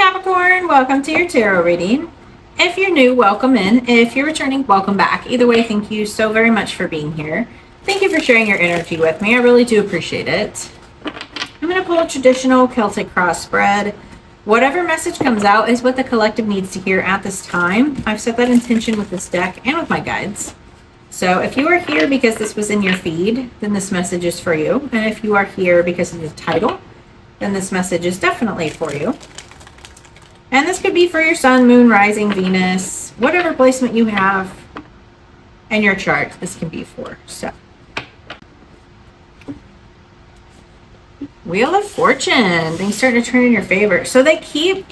Capricorn, welcome to your tarot reading. If you're new, welcome in. If you're returning, welcome back. Either way, thank you so very much for being here. Thank you for sharing your energy with me. I really do appreciate it. I'm going to pull a traditional Celtic cross spread. Whatever message comes out is what the collective needs to hear at this time. I've set that intention with this deck and with my guides. So if you are here because this was in your feed, then this message is for you. And if you are here because of the title, then this message is definitely for you. And this could be for your sun, moon, rising, Venus, whatever placement you have in your chart, this can be for. So, Wheel of Fortune, things starting to turn in your favor. So they keep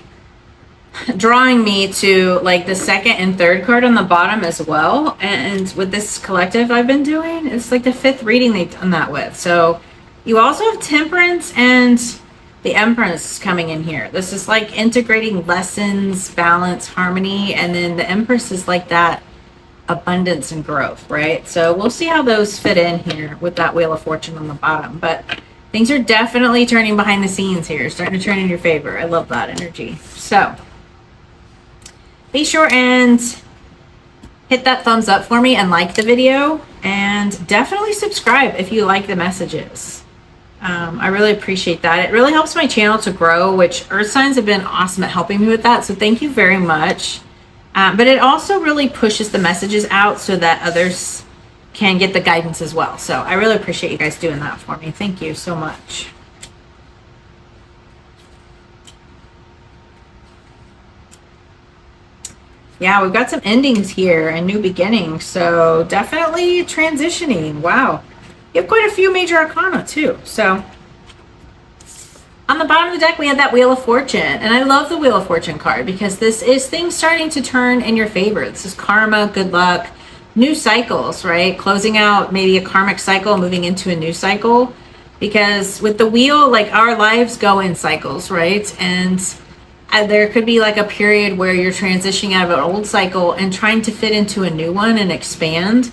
drawing me to like the second and third card on the bottom as well. And with this collective I've been doing, it's like the fifth reading they've done that with. So you also have Temperance and the Empress coming in here. This is like integrating lessons, balance, harmony, and then the Empress is like that abundance and growth, right? So we'll see how those fit in here with that Wheel of Fortune on the bottom. But things are definitely turning behind the scenes here, starting to turn in your favor. I love that energy. So be sure and hit that thumbs up for me and like the video, and definitely subscribe if you like the messages. I really appreciate that. It really helps my channel to grow, which earth signs have been awesome at helping me with that. So thank you very much. But it also really pushes the messages out so that others can get the guidance as well. So I really appreciate you guys doing that for me. Thank you so much. Yeah, we've got some endings here and new beginnings. So definitely transitioning. Wow. You have quite a few major arcana too. So on the bottom of the deck, we had that Wheel of Fortune. And I love the Wheel of Fortune card because this is things starting to turn in your favor. This is karma, good luck, new cycles, right? Closing out maybe a karmic cycle, moving into a new cycle. Because with the wheel, like our lives go in cycles, right? And there could be like a period where you're transitioning out of an old cycle and trying to fit into a new one and expand.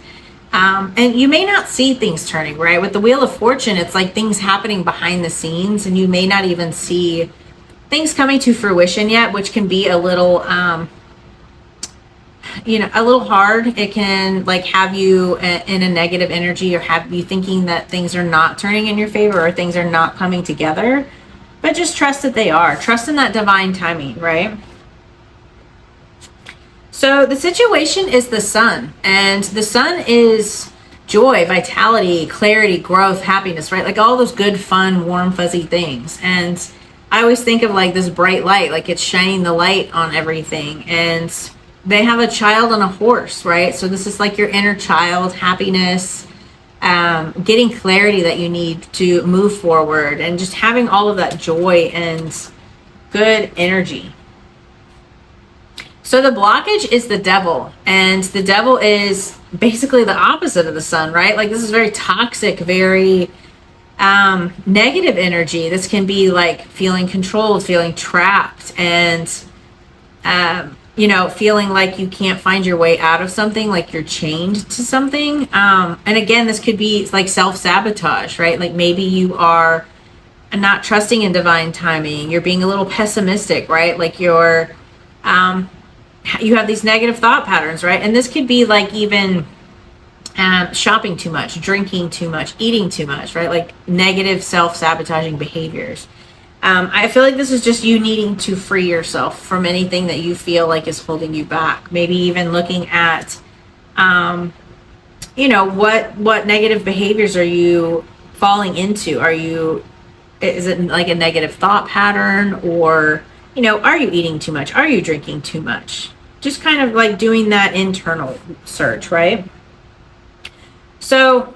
And you may not see things turning, right? With the Wheel of Fortune, it's like things happening behind the scenes, and you may not even see things coming to fruition yet, which can be a little, a little hard. It can like have you in a negative energy, or have you thinking that things are not turning in your favor or things are not coming together. But just trust that they are. Trust in that divine timing, right? So the situation is the sun, and the sun is joy, vitality, clarity, growth, happiness, right? Like all those good, fun, warm, fuzzy things. And I always think of like this bright light, like it's shining the light on everything. And they have a child on a horse, right? So this is like your inner child, happiness, getting clarity that you need to move forward, and just having all of that joy and good energy. So the blockage is the devil, and the devil is basically the opposite of the sun, right? Like this is very toxic, very negative energy. This can be like feeling controlled, feeling trapped, and feeling like you can't find your way out of something, like you're chained to something. And again, this could be like self-sabotage, right? Like maybe you are not trusting in divine timing. You're being a little pessimistic, right? Like you're you have these negative thought patterns, right? And this could be like even shopping too much, drinking too much, eating too much, right? Like negative self-sabotaging behaviors. I feel like this is just you needing to free yourself from anything that you feel like is holding you back. Maybe even looking at, what negative behaviors are you falling into? Is it like a negative thought pattern, or, are you eating too much? Are you drinking too much? Just kind of like doing that internal search, right? So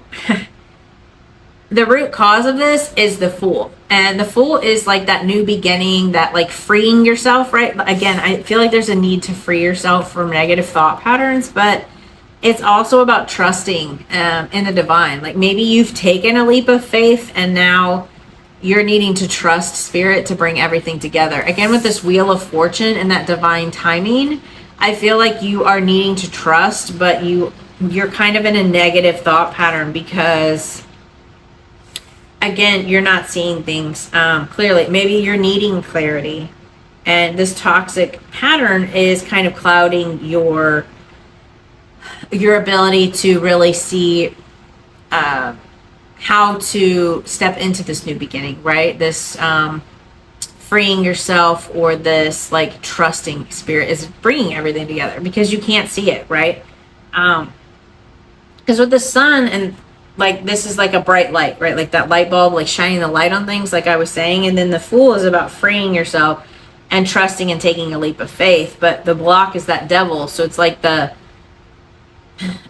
the root cause of this is the Fool. And the Fool is like that new beginning, that like freeing yourself, right? Again, I feel like there's a need to free yourself from negative thought patterns, but it's also about trusting in the divine. Like maybe you've taken a leap of faith and now you're needing to trust spirit to bring everything together. Again, with this Wheel of Fortune and that divine timing, I feel like you are needing to trust, but you're kind of in a negative thought pattern because again, you're not seeing things clearly. Maybe you're needing clarity. And this toxic pattern is kind of clouding your ability to really see how to step into this new beginning, right? This freeing yourself, or this like trusting spirit is bringing everything together, because you can't see it, right? Because with the sun, and like this is like a bright light, right? Like that light bulb, like shining the light on things, like I was saying. And then the Fool is about freeing yourself and trusting and taking a leap of faith. But the block is that devil. So it's like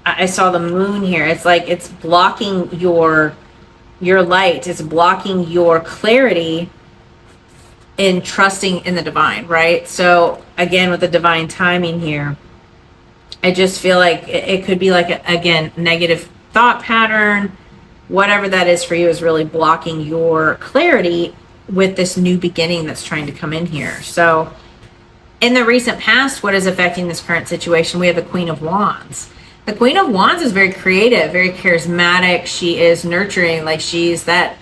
I saw the moon here. It's like it's blocking your light. It's blocking your clarity in trusting in the divine, right? So again, with the divine timing here, I just feel like it could be like, again, negative thought pattern. Whatever that is for you is really blocking your clarity with this new beginning that's trying to come in here. So in the recent past, what is affecting this current situation? We have the Queen of Wands. The Queen of Wands is very creative, very charismatic. She is nurturing, like she's that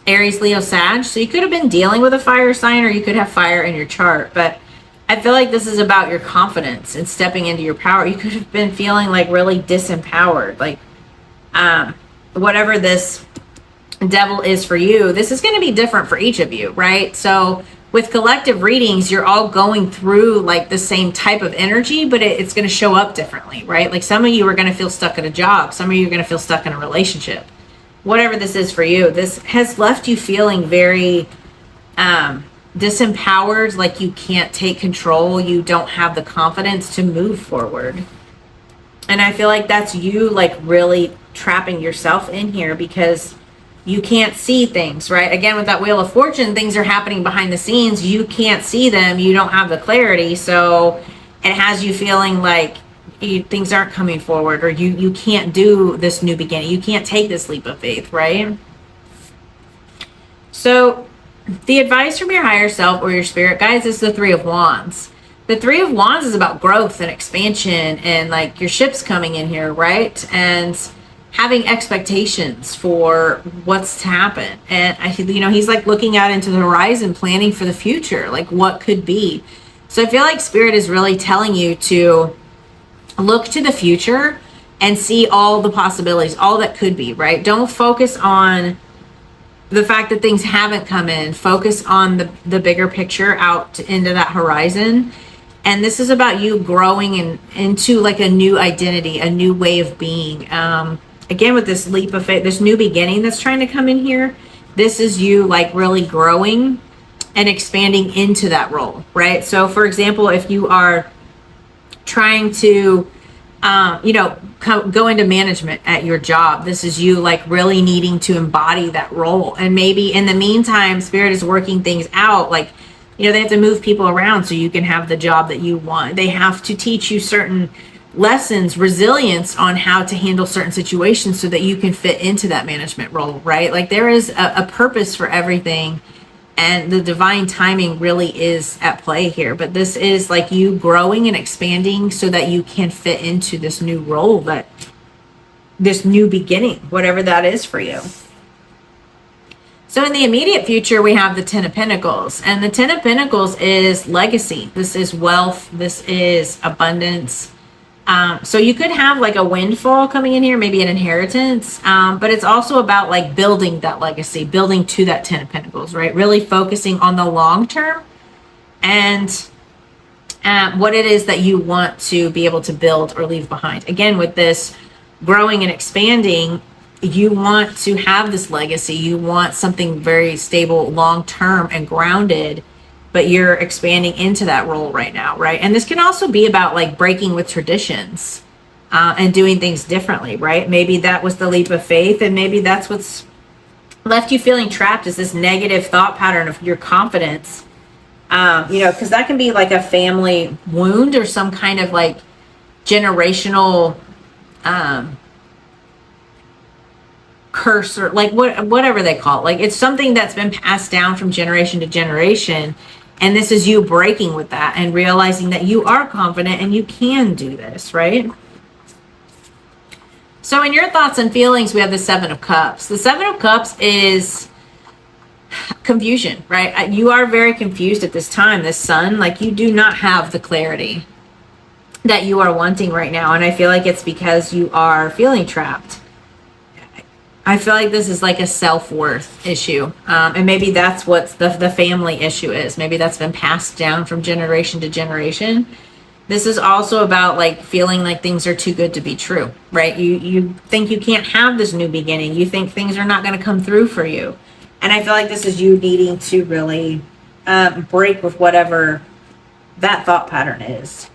Aries, Leo, Sag. So you could have been dealing with a fire sign, or you could have fire in your chart. But I feel like this is about your confidence and stepping into your power. You could have been feeling like really disempowered. Like whatever this devil is for you, this is going to be different for each of you, right? So with collective readings, you're all going through like the same type of energy, but it's going to show up differently, right? Like some of you are going to feel stuck at a job. Some of you are going to feel stuck in a relationship. Whatever this is for you, this has left you feeling very disempowered, like you can't take control. You don't have the confidence to move forward. And I feel like that's you like really trapping yourself in here, because you can't see things, right? Again, with that Wheel of Fortune, things are happening behind the scenes. You can't see them. You don't have the clarity. So it has you feeling like things aren't coming forward, or you can't do this new beginning. You can't take this leap of faith, right? So the advice from your higher self or your spirit guides is the Three of Wands. The Three of Wands is about growth and expansion, and like your ship's coming in here, right? And having expectations for what's to happen. And he's like looking out into the horizon, planning for the future, like what could be. So I feel like spirit is really telling you to look to the future and see all the possibilities, all that could be, right? Don't focus on the fact that things haven't come in. Focus on the bigger picture out into that horizon. And this is about you growing into like a new identity, a new way of being. Again, with this leap of faith, this new beginning that's trying to come in here, this is you like really growing and expanding into that role, right? So for example, if you are trying to, go into management at your job, this is you like really needing to embody that role. And maybe in the meantime, spirit is working things out. Like, they have to move people around so you can have the job that you want. They have to teach you certain lessons, resilience on how to handle certain situations so that you can fit into that management role, right? Like there is a purpose for everything, and the divine timing really is at play here. But this is like you growing and expanding so that you can fit into this new role, this new beginning, whatever that is for you. So in the immediate future, we have the Ten of Pentacles, and the Ten of Pentacles is legacy. This is wealth. This is abundance. So you could have like a windfall coming in here, maybe an inheritance, but it's also about like building that legacy, building to that Ten of Pentacles, right? Really focusing on the long term and what it is that you want to be able to build or leave behind. Again, with this growing and expanding, you want to have this legacy. You want something very stable, long term and grounded, but you're expanding into that role right now, right? And this can also be about like breaking with traditions and doing things differently, right? Maybe that was the leap of faith, and maybe that's what's left you feeling trapped, is this negative thought pattern of your confidence. Because that can be like a family wound or some kind of like generational curse, or like whatever they call it. Like it's something that's been passed down from generation to generation. And this is you breaking with that and realizing that you are confident and you can do this, right? So in your thoughts and feelings, we have the Seven of Cups. The Seven of Cups is confusion, right? You are very confused at this time, this Sun. Like, you do not have the clarity that you are wanting right now. And I feel like it's because you are feeling trapped. I feel like this is like a self-worth issue. And maybe that's what the family issue is. Maybe that's been passed down from generation to generation. This is also about like feeling like things are too good to be true, right? You think you can't have this new beginning. You think things are not going to come through for you. And I feel like this is you needing to really break with whatever that thought pattern is.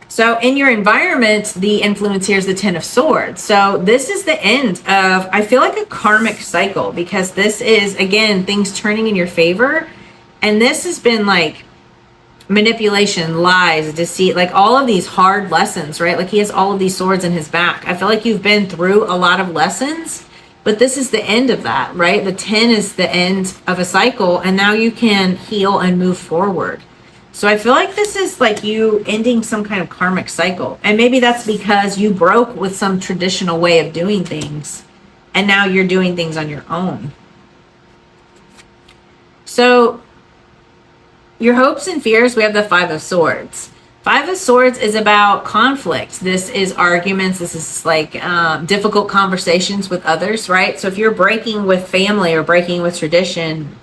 So in your environment, the influence here is the Ten of Swords. So this is the end of, I feel like, a karmic cycle, because this is, again, things turning in your favor. And this has been like manipulation, lies, deceit, like all of these hard lessons, right? Like he has all of these swords in his back. I feel like you've been through a lot of lessons, but this is the end of that, right? The 10 is the end of a cycle, and now you can heal and move forward. So I feel like this is like you ending some kind of karmic cycle. And maybe that's because you broke with some traditional way of doing things, and now you're doing things on your own. So your hopes and fears, we have the Five of Swords. Five of Swords is about conflict. This is arguments. This is like difficult conversations with others, right? So if you're breaking with family or breaking with tradition,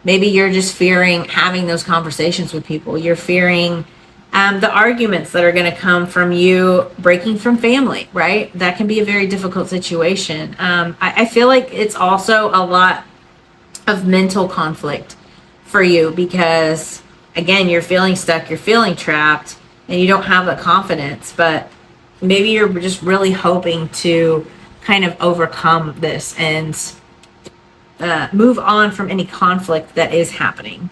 maybe you're just fearing having those conversations with people. You're fearing the arguments that are going to come from you breaking from family, right? That can be a very difficult situation. I feel like it's also a lot of mental conflict for you because, again, you're feeling stuck, you're feeling trapped, and you don't have the confidence. But maybe you're just really hoping to kind of overcome this and move on from any conflict that is happening.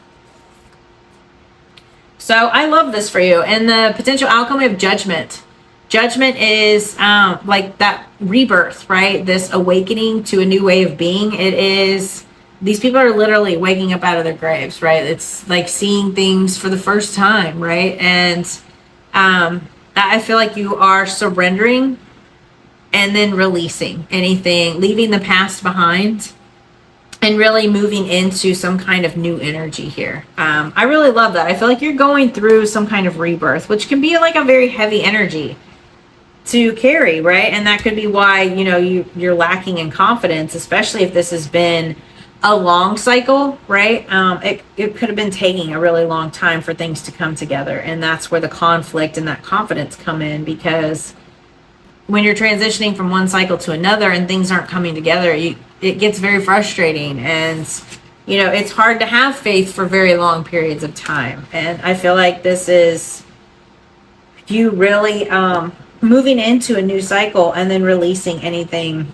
So I love this for you. And the potential outcome of Judgment. Judgment is like that rebirth, right? This awakening to a new way of being. It is, these people are literally waking up out of their graves, right? It's like seeing things for the first time, right? And I feel like you are surrendering and then releasing anything, leaving the past behind, and really moving into some kind of new energy here. I really love that. I feel like you're going through some kind of rebirth, which can be like a very heavy energy to carry, right? And that could be why, you know, you're lacking in confidence, especially if this has been a long cycle, right? It could have been taking a really long time for things to come together. And that's where the conflict and that confidence come in, because when you're transitioning from one cycle to another and things aren't coming together, it gets very frustrating. And, you know, it's hard to have faith for very long periods of time. And I feel like this is you really moving into a new cycle and then releasing anything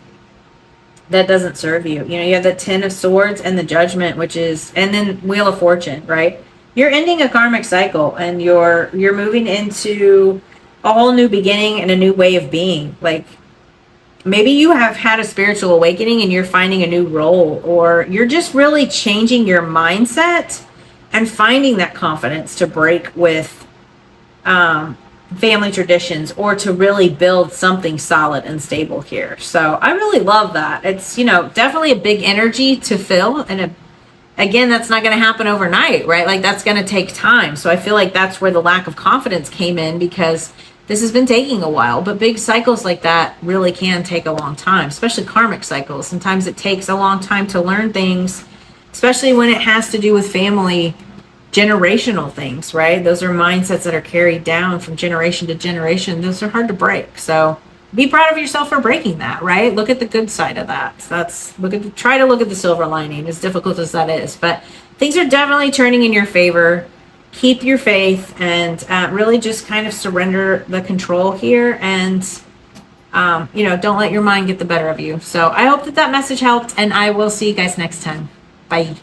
that doesn't serve you. You know, you have the Ten of Swords and the Judgment, which is, and then Wheel of Fortune, right? You're ending a karmic cycle and you're moving into a whole new beginning and a new way of being. Like, maybe you have had a spiritual awakening and you're finding a new role, or you're just really changing your mindset and finding that confidence to break with family traditions, or to really build something solid and stable here. So I really love that. It's, you know, definitely a big energy to fill. And again, that's not going to happen overnight, right? Like, that's going to take time. So I feel like that's where the lack of confidence came in, because this has been taking a while. But big cycles like that really can take a long time, especially karmic cycles. Sometimes it takes a long time to learn things, especially when it has to do with family, generational things, right? Those are mindsets that are carried down from generation to generation. Those are hard to break. So be proud of yourself for breaking that, right? Look at the good side of that. So try to look at the silver lining, as difficult as that is. But things are definitely turning in your favor. Keep your faith and really just kind of surrender the control here, and you know, don't let your mind get the better of you. So I hope that message helped, and I will see you guys next time. Bye.